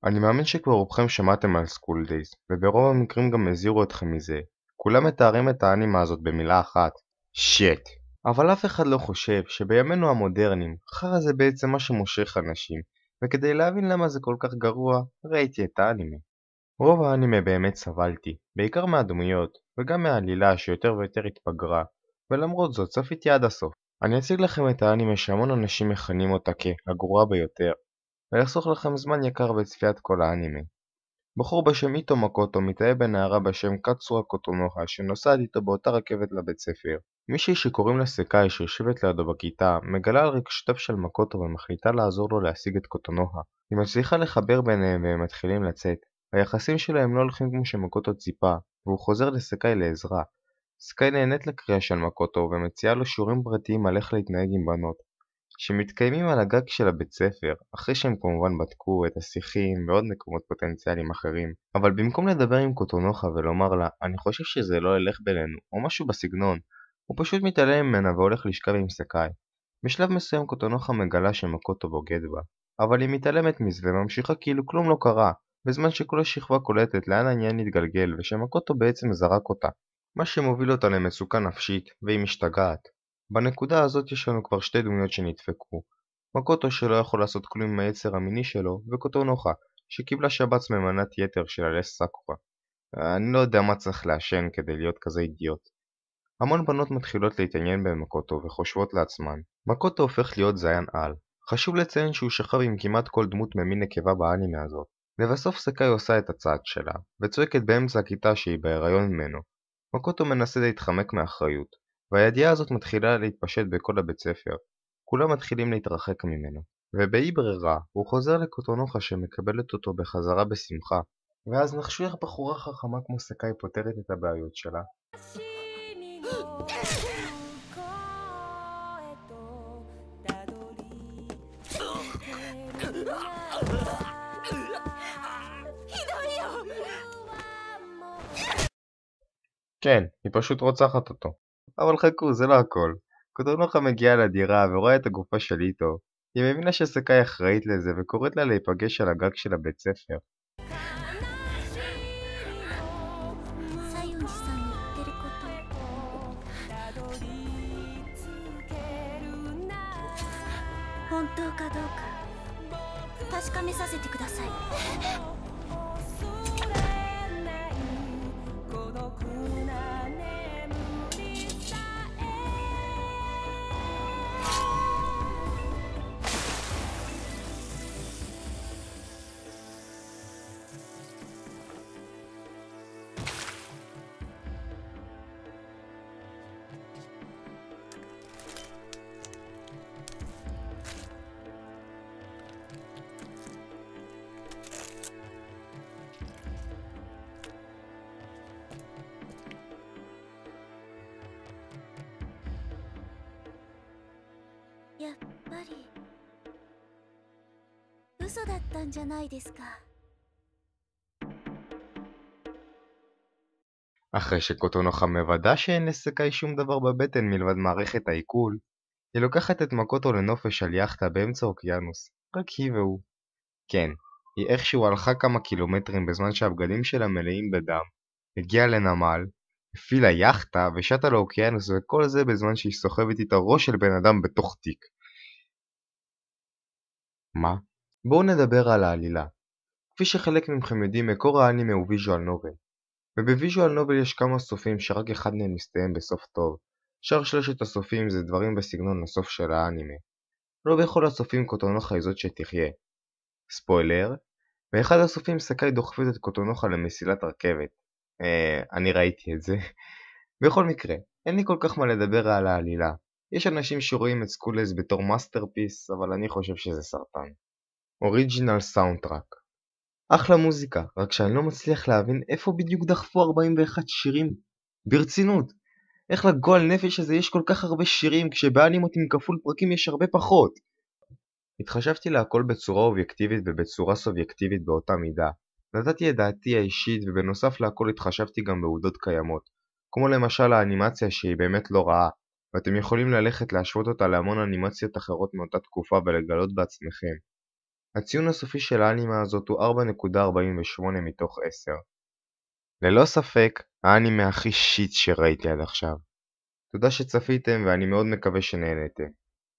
אני מאמין שכבר רובכם שמעתם על סקול דייז, וברוב המקרים גם הזהירו אתכם מזה. כולם מתארים את האנימה הזאת במילה אחת, שיט. אבל אף אחד לא חושב שבימינו המודרניים, חרא זה בעצם מה שמושך אנשים, וכדי להבין למה זה כל כך גרוע, ראיתי את האנימה. רוב האנימה באמת סבלתי, בעיקר מהדמויות, וגם מהעלילה שיותר ויותר התפגרה, ולמרות זאת צפיתי עד הסוף. אני אציג לכם את האנימה שהמון אנשים מכנים אותה כהגרועה ביותר, ולחסוך לכם זמן יקר בצפיית כל האנימה. בחור בשם איטו מקוטו מתאהב בנערה בשם קאצורה קוטונוהה שנוסעת איתו באותה רכבת לבית ספר. מישהי שקוראים לה סקאי שיושבת לידו בכיתה מגלה על רגשותיו של מקוטו ומחליטה לעזור לו להשיג את קוטונוהה. היא מצליחה לחבר ביניהם והם מתחילים לצאת. היחסים שלהם לא הולכים כמו שמקוטו ציפה, והוא חוזר לסקאי לעזרה. סקאי נהנית לקריאה של מקוטו ומציעה לו שיעורים פרטיים על איך להתנהג עם בנות, שמתקיימים על הגג של הבית ספר, אחרי שהם כמובן בדקו את השיחים ועוד מקומות פוטנציאליים אחרים. אבל במקום לדבר עם קוטונוחה ולומר לה, אני חושב שזה לא ילך בינינו, או משהו בסגנון, הוא פשוט מתעלם ממנה והולך לשכב עם סקאי. בשלב מסוים קוטונוחה מגלה שמקוטו בוגד בה, אבל היא מתעלמת מזה וממשיכה כאילו כלום לא קרה, בזמן שכל השכבה קולטת לאן העניין התגלגל ושמקוטו בעצם זרק אותה, מה שמוביל אותה למצוקה נפשית, והיא משתגעת. בנקודה הזאת יש לנו כבר שתי דמויות שנדפקו, מקוטו שלא יכול לעשות כלום עם היצר המיני שלו, וקוטונוחה, שקיבלה שבץ ממנת יתר של אלס סאקורה. אני לא יודע מה צריך לעשן כדי להיות כזה אידיוט. המון בנות מתחילות להתעניין במקוטו וחושבות לעצמן, מקוטו הופך להיות זיין על. חשוב לציין שהוא שכב עם כמעט כל דמות ממין נקבה באנימה הזאת. לבסוף סקאי עושה את הצעד שלה, וצועקת באמצע הכיתה שהיא בהיריון ממנו. מקוטו מנסה להתחמק מאחריות, והידיעה הזאת מתחילה להתפשט בכל הבית ספר. כולם מתחילים להתרחק ממנו, ובאי ברירה הוא חוזר לקוטונוחה שמקבלת אותו בחזרה בשמחה. ואז נחשו איך בחורה חכמה כמו סקאי פותרת את הבעיות שלה. 'כן, היא פשוט רוצחת אותו. אבל חכו, זה לא הכל. קוטונוחה מגיעה לדירה ורואה את הגופה של איטו. היא מבינה שסקאי אחראית לזה וקוראת לה להיפגש על הגג של הבית ספר. אחרי שקוטונוחה מוודא שאין לסקאי שום דבר בבטן מלבד מערכת העיכול, היא לוקחת את מקוטו לנופש על יאכטה באמצע האוקיינוס, רק היא והוא. כן, היא איכשהו הלכה כמה קילומטרים בזמן שהבגדים שלה מלאים בדם, הגיעה לנמל, הפעילה יאכטה ושטה לאוקיינוס, וכל זה בזמן שהיא סוחבת איתה ראש של בן אדם בתוך תיק. מה? בואו נדבר על העלילה. כפי שחלק מכם יודעים, מקור האנימה הוא ויז'ואל נובל. ובוויז'ואל נובל יש כמה סופים שרק אחד מהם מסתיים בסוף טוב. שאר שלושת הסופים זה דברים בסגנון הסוף של האנימה. לא בכל הסופים קוטונוחה היא זאת שתחיה. ספוילר, באחד הסופים סקאי דוחפת את קוטונוחה למסילת רכבת. אני ראיתי את זה. בכל מקרה, אין לי כל כך מה לדבר על העלילה. יש אנשים שרואים את סקול דייז בתור מאסטרפיס, אבל אני חושב שזה סרטן. אוריג'ינל סאונדטראק. אחלה מוזיקה, רק שאני לא מצליח להבין איפה בדיוק דחפו 41 שירים. ברצינות, איך לגועל נפש הזה יש כל כך הרבה שירים כשבאנימות עם כפול פרקים יש הרבה פחות? התחשבתי להכל בצורה אובייקטיבית ובצורה סובייקטיבית באותה מידה. נתתי את דעתי האישית ובנוסף להכל התחשבתי גם בעובדות קיימות, כמו למשל האנימציה שהיא באמת לא רעה, ואתם יכולים ללכת להשוות אותה להמון אנימציות אחרות מאותה תקופה ולגלות בעצמכם. הציון הסופי של האנימה הזאת הוא 4.48 מתוך 10. ללא ספק, האנימה הכי שיט שראיתי עד עכשיו. תודה שצפיתם ואני מאוד מקווה שנהנתם.